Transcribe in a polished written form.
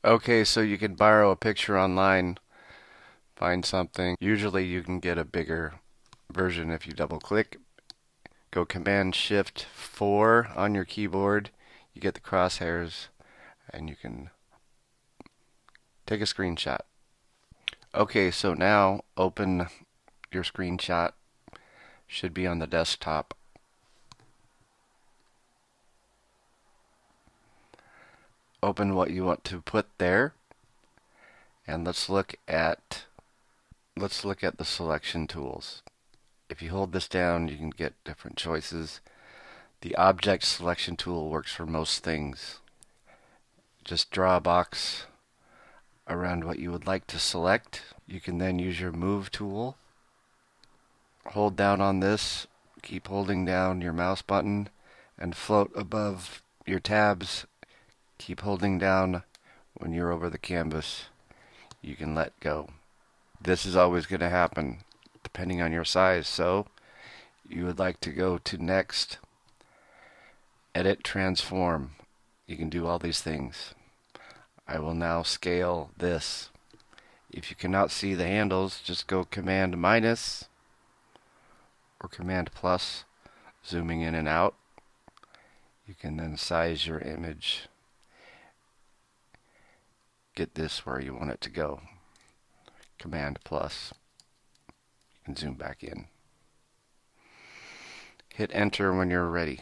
Okay, so you can borrow a picture online, find something. Usually you can get a bigger version if you double click. Go Command Shift 4 on your keyboard. You get the crosshairs and you can take a screenshot. Okay, so now open your screenshot. Should be on the desktop. Open what you want to put there, and let's look at the selection tools. If you hold this down, you can get different choices. The object selection tool works for most things. Just draw a box around what you would like to select. You can then use your move tool. Hold down on this, keep holding down your mouse button, and float above your tabs. Keep holding down when you're over the canvas. You can let go. This is always going to happen depending on your size, so you would like to go to next, edit, transform. You can do all these things. I will now scale this. If you cannot see the handles, just go Command minus or Command plus, zooming in and out. You can then size your image. Get this where you want it to go. Command plus. You can zoom back in. Hit enter when you're ready.